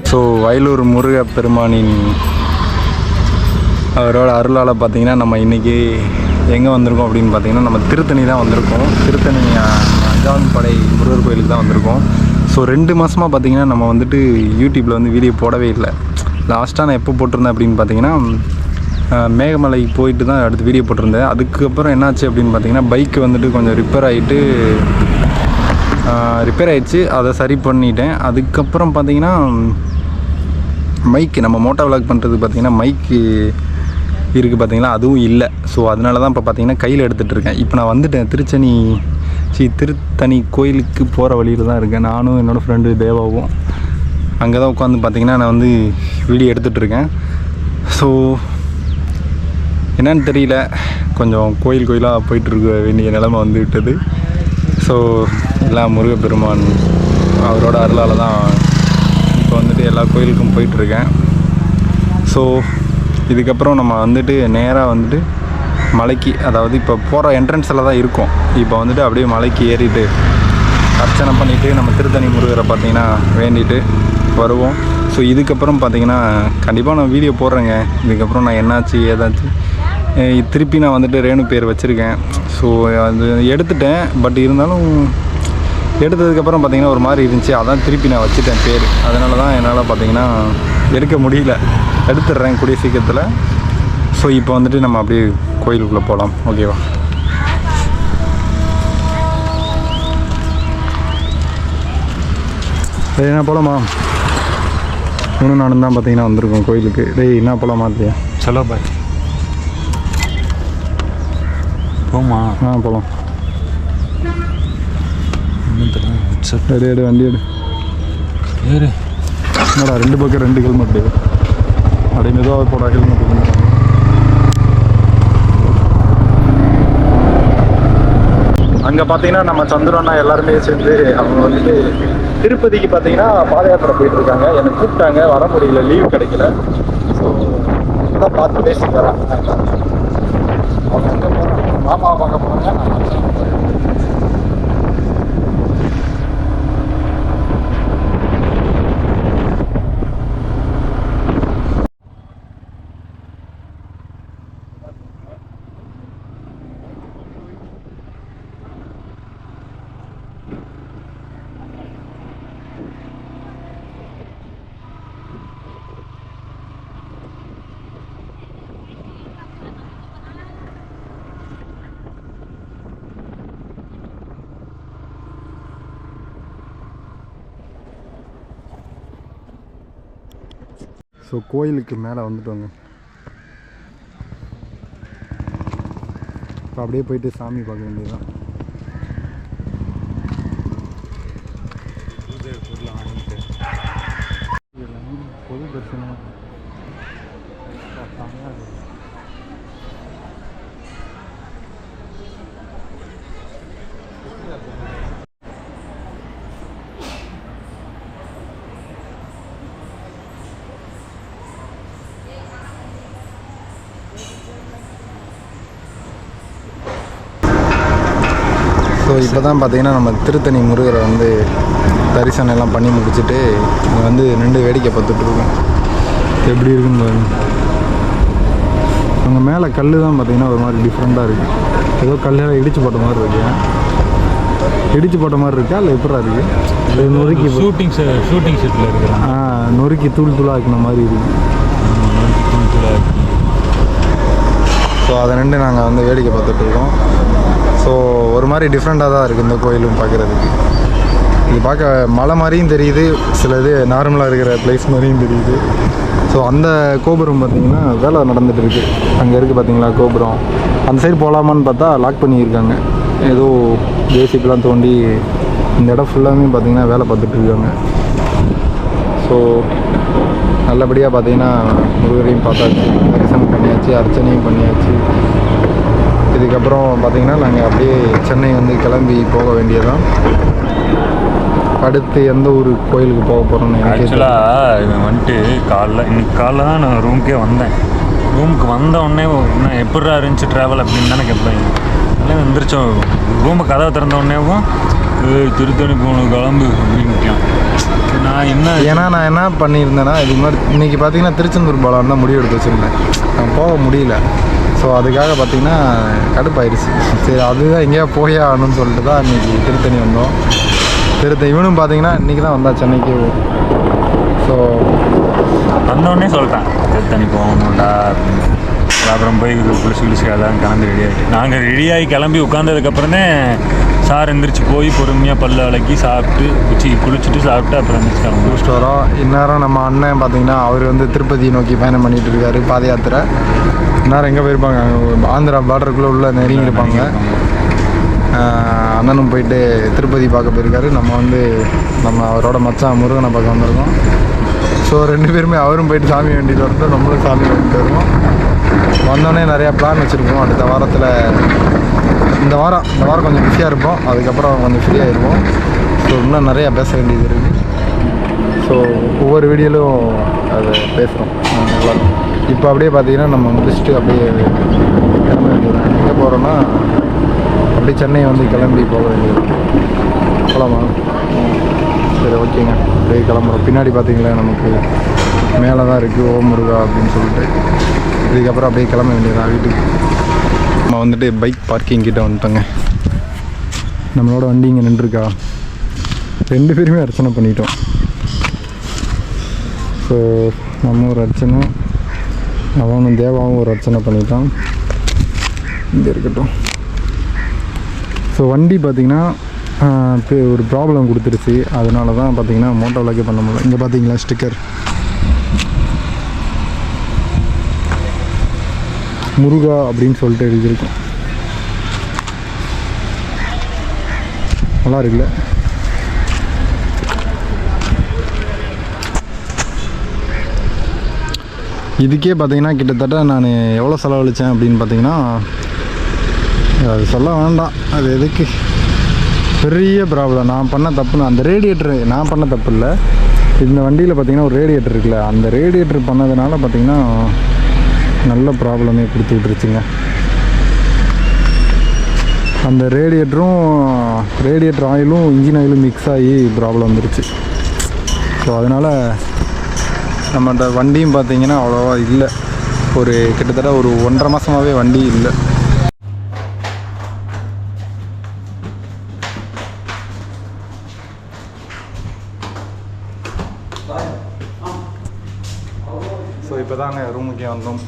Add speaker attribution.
Speaker 1: So Vayalur முருகப்பெருமானின் அவரோட அருளால் பார்த்திங்கன்னா நம்ம இன்றைக்கி எங்கே வந்திருக்கோம் அப்படின்னு பார்த்திங்கன்னா நம்ம திருத்தணி தான் வந்திருக்கோம். திருத்தணி 5வது படை முருகர் கோயிலுக்கு தான் வந்திருக்கோம். ஸோ 2 மாதமாக பார்த்திங்கன்னா நம்ம வந்துட்டு யூடியூப்பில் வந்து வீடியோ போடவே இல்லை. லாஸ்ட்டாக நான் எப்போ போட்டிருந்தேன் அப்படின்னு பார்த்திங்கன்னா மேகமலைக்கு போயிட்டு தான் அடுத்து வீடியோ போட்டிருந்தேன். அதுக்கப்புறம் என்னாச்சு அப்படின்னு பார்த்திங்கன்னா பைக்கு வந்துட்டு கொஞ்சம் ரிப்பேர் ஆகிடுச்சு. அதை சரி பண்ணிட்டேன். அதுக்கப்புறம் பார்த்திங்கன்னா மைக்கு நம்ம மோட்டோ விளாக் பண்ணுறது பார்த்திங்கன்னா மைக்கு இருக்குது பார்த்திங்களா, அதுவும் இல்லை. ஸோ அதனால தான் இப்போ பார்த்திங்கன்னா கையில் எடுத்துகிட்டு இருக்கேன். இப்போ நான் வந்துட்டேன் திருத்தணி கோயிலுக்கு போகிற வழியில் தான் இருக்கேன். நானும் என்னோடய ஃப்ரெண்டு தேவாவும் அங்கே தான் உட்காந்து பார்த்திங்கன்னா நான் வந்து வீடியோ எடுத்துகிட்ருக்கேன். ஸோ என்னன்னு தெரியல, கொஞ்சம் கோயிலாக போயிட்டுருக்க வேண்டிய நிலைமை வந்து விட்டது. ஸோ எல்லாம் முருகப்பெருமான் அவரோட அருளால் தான் இப்போ வந்துட்டு எல்லா கோயிலுக்கும் போயிட்டுருக்கேன். ஸோ இதுக்கப்புறம் நம்ம வந்துட்டு நேராக வந்துட்டு மலைக்கு, அதாவது இப்போ போகிற என்ட்ரன்ஸில் தான் இருக்கோம். இப்போ வந்துட்டு அப்படியே மலைக்கு ஏறிட்டு அர்ச்சனை பண்ணிவிட்டு நம்ம திருத்தணி முருகரை பார்த்திங்கன்னா வேண்டிட்டு வருவோம். ஸோ இதுக்கப்புறம் பார்த்திங்கன்னா கண்டிப்பாக நான் வீடியோ போடுறேங்க. இதுக்கப்புறம் நான் என்னாச்சு ஏதாச்சு திருப்பி நான் வந்துட்டு ரேணு பேர் வச்சுருக்கேன். ஸோ அது எடுத்துட்டேன். பட் இருந்தாலும் எடுத்ததுக்கப்புறம் பார்த்திங்கன்னா ஒரு மாதிரி இருந்துச்சு. அதான் திருப்பி நான் வச்சுட்டேன் பேர். அதனால தான் என்னால் பார்த்திங்கன்னா எடுக்க முடியல. எடுத்துடுறேன் கூடிய சீக்கிரத்தில். ஸோ இப்போ வந்துட்டு நம்ம அப்படியே கோயிலுக்குள்ளே போகலாம். ஓகேவா? என்ன போகலாமா? இன்னும் நானும் தான் பார்த்திங்கன்னா வந்திருக்கோம் கோயிலுக்கு. என்ன போகலாமா? இல்லையா?
Speaker 2: சலோ பாய் போமா?
Speaker 1: போகலாம். எடு வண்டி எடு. என்னடா 2 பக்கம் 2 ஹெல்மெட் அப்படியே மெதுவாக போட ஹெல்மெட். அங்கே பார்த்தீங்கன்னா நம்ம சந்திரனா எல்லாருமே சேர்ந்து அவங்க வந்துட்டு திருப்பதிக்கு பார்த்தீங்கன்னா பாத யாத்திரை போயிட்டுருக்காங்க. என்னை கூப்பிட்டாங்க, வர முடியல, லீவ் கிடைக்கல. ஸோ தான் பார்த்து பேசிட்டு வராங்க. அவங்க எங்கே போகிறாங்க? மாமாவை பார்க்க போகிறாங்க. ஸோ கோயிலுக்கு மேலே வந்துட்டோங்க. இப்போ அப்படியே போயிட்டு சாமி பார்க்க வேண்டியதுதான். பொது தரிசனம் ஸோ இப்போ தான் பார்த்திங்கன்னா நம்ம திருத்தணி முருகரை வந்து தரிசனம் எல்லாம் பண்ணி முடிச்சுட்டு இங்கே வந்து நின்று வேடிக்கை பார்த்துட்ருக்கோம். எப்படி இருக்குன்னு பாருங்க. அங்கே மேலே கல் தான் பார்த்திங்கன்னா ஒரு மாதிரி டிஃப்ரெண்ட்டாக இருக்குது. ஏதோ கல்லெல்லாம் இடிச்சு போட்ட மாதிரி இருக்கா இல்லை எப்படா இருக்குது? நொறுக்கி
Speaker 2: ஷூட்டிங் ஷூட்டில் இருக்கிறாங்க.
Speaker 1: நொறுக்கி தூள் ஆக்கின மாதிரி இருக்குது. ஸோ அதை நின்று நாங்கள் வந்து வேடிக்கை பார்த்துட்ருக்கோம். ஸோ ஒரு மாதிரி டிஃப்ரெண்ட்டாக தான் இருக்குது இந்த கோயிலும் பார்க்குறதுக்கு. இது பார்க்க மலை மாதிரியும் தெரியுது, சில இது நார்மலாக இருக்கிற பிளேஸ் மாதிரியும் தெரியுது. ஸோ அந்த கோபுரம் பார்த்திங்கன்னா வேலை நடந்துகிட்டு இருக்குது. அங்கே இருக்குது பார்த்திங்களா கோபுரம். அந்த சைடு போகலாமான்னு பார்த்தா லாக் பண்ணியிருக்காங்க. ஏதோ ஜேசிபிலாம் தோண்டி இந்த இடம் ஃபுல்லாமே பார்த்திங்கன்னா வேலை பார்த்துட்ருக்காங்க. ஸோ நல்லபடியாக பார்த்திங்கன்னா முருகரையும் பார்த்தாச்சு, தரிசனம் பண்ணியாச்சு, அர்ச்சனையும் பண்ணியாச்சு. இதுக்கப்புறம் பார்த்திங்கன்னா நாங்கள் அப்படியே சென்னை வந்து கிளம்பி போக வேண்டியதான். அடுத்து எந்த ஒரு கோயிலுக்கு போக போகிறோம்னு
Speaker 2: ஆக்சுவலாக இவன் வந்துட்டு இன்னைக்கு காலைல தான் நான் ரூமுக்கே வந்தேன். ரூமுக்கு வந்த உடனே நான் எப்படா இருந்துச்சு ட்ராவல் அப்படின்னு தானே கேட்பேன். எல்லாம் எந்திரிச்சோம் ரூமை கதவை திறந்த உடனேவும் திருத்தணி போகணும் கிளம்பு அப்படின்ட்டான். நான்
Speaker 1: என்ன பண்ணியிருந்தேன்னா இதுக்கு முன்னாடி இன்றைக்கி பார்த்தீங்கன்னா திருச்செந்தூர் போகலான்னு தான் முடிவு எடுத்து வச்சுருந்தேன். நான் போக முடியல. ஸோ அதுக்காக பார்த்தீங்கன்னா கடுப்பாயிருச்சு. சரி அதுதான் எங்கேயா போயே ஆகணும்னு சொல்லிட்டு தான் இன்றைக்கி திருத்தணி வந்தோம். இவனும் பார்த்தீங்கன்னா இன்றைக்கி தான் வந்தா சென்னைக்கு. ஸோ
Speaker 2: வந்தோடனே சொல்லிட்டேன் திருத்தணி போகணும்டா அப்படின்னு. அப்புறம் போய் குளிச்சு எல்லாம் கிளம்பி ரெடியாகிட்டு நாங்கள் ரெடியாகி கிளம்பி உட்காந்ததுக்கப்புறமே சார் எந்திரிச்சு போய் பொறுமையாக பல்ல விளக்கி சாப்பிட்டு குளிச்சுட்டு சாப்பிட்டு அப்புறம் எந்திரிச்சு கிளம்பி
Speaker 1: முடிச்சுட்டு வரோம். இந்நேரம் நம்ம அண்ணன் பார்த்தீங்கன்னா அவர் வந்து திருப்பதி நோக்கி பயணம் பண்ணிகிட்டு இருக்காரு பாத யாத்திரை. இந்நேரம் எங்கே போயிருப்பாங்க? ஆந்திரா பார்டருக்குள்ளே உள்ள நெருங்கி இருப்பாங்க. அண்ணனும் போயிட்டு திருப்பதி பார்க்க போயிருக்காரு. நம்ம அவரோட மச்சான் முருகனை பார்க்க வந்திருக்கோம். ஸோ 2 பேருமே அவரும் போயிட்டு சாமி வேண்டிட்டு வரட்டும், நம்மளும் சாமி வேண்டிட்டு வருவோம். வந்தோடனே நிறையா பிளான் வச்சுருக்கோம். அடுத்த வாரத்தில் இந்த வாரம் கொஞ்சம் பிஸியாக இருப்போம். அதுக்கப்புறம் கொஞ்சம் ஃப்ரீயாகிருப்போம். ஸோ இன்னும் நிறையா பேச வேண்டியது இருக்குது. ஸோ ஒவ்வொரு வீடியோலும் அதை பேசுகிறோம். இப்போ அப்படியே பார்த்தீங்கன்னா நம்ம முடிச்சுட்டு அப்படியே கிளம்ப வேண்டியது. எங்கே போகிறோன்னா அப்படியே சென்னை வந்து கிளம்பி போக வேண்டியது. போகலாமா? சரி ஓகேங்க, அப்படியே கிளம்புறோம். பின்னாடி பார்த்தீங்களா நமக்கு மேலே தான் இருக்குது ஓம் முருகா அப்படின்னு சொல்லிட்டு. இதுக்கப்புறம் அப்படியே கிளம்ப வேண்டியதான் வீட்டுக்கு. நம்ம வந்துட்டு பைக் பார்க்கிங் கிட்ட வந்துட்டோங்க. நம்மளோட வண்டி இங்கே நின்றுருக்கா. 2 பேருமே அர்ச்சனை பண்ணிட்டோம். ஸோ நம்ம ஒரு அர்ச்சனை, அவனும் தேவாவும் ஒரு அர்ச்சனை பண்ணிட்டான். இங்கே இருக்கட்டும். ஸோ வண்டி பார்த்திங்கன்னா ஒரு ப்ராப்ளம் கொடுத்துருச்சு. அதனால தான் பார்த்திங்கன்னா மோட்டோ விளக்கே பண்ண முடியல. இங்கே பார்த்தீங்களா ஸ்டிக்கர் முருகா அப்படின்னு சொல்லிட்டு எழுதியிருக்கோம். நல்லா இருக்குல்ல? இதுக்கே பார்த்தீங்கன்னா கிட்டத்தட்ட நான் எவ்வளோ செலவழித்தேன் அப்படின்னு பார்த்தீங்கன்னா அது சொல்ல வேண்டாம். அது எதுக்கு பெரிய ப்ராப்ளம். நான் பண்ண தப்புன்னு அந்த ரேடியேட்டரு நான் பண்ண தப்பு இல்லை. இந்த வண்டியில் பார்த்திங்கன்னா ஒரு ரேடியேட்டர் இருக்குல்ல, அந்த ரேடியேட்டர் பண்ணதுனால பார்த்திங்கன்னா நல்ல ப்ராப்ளமே கொடுத்து விட்டுருச்சுங்க. அந்த ரேடியேட்டர் ஆயிலும் இன்ஜின் ஆயிலும் மிக்ஸ் ஆகி ப்ராப்ளம் வந்துருச்சு. ஸோ அதனால் நம்மகிட்ட வண்டியும் பார்த்திங்கன்னா அவ்வளோவா இல்லை. கிட்டத்தட்ட ஒரு 1.5 மாதமாகவே வண்டி இல்லை. ஸோ இப்போ தாங்க ரூமுக்கே வந்தோம்.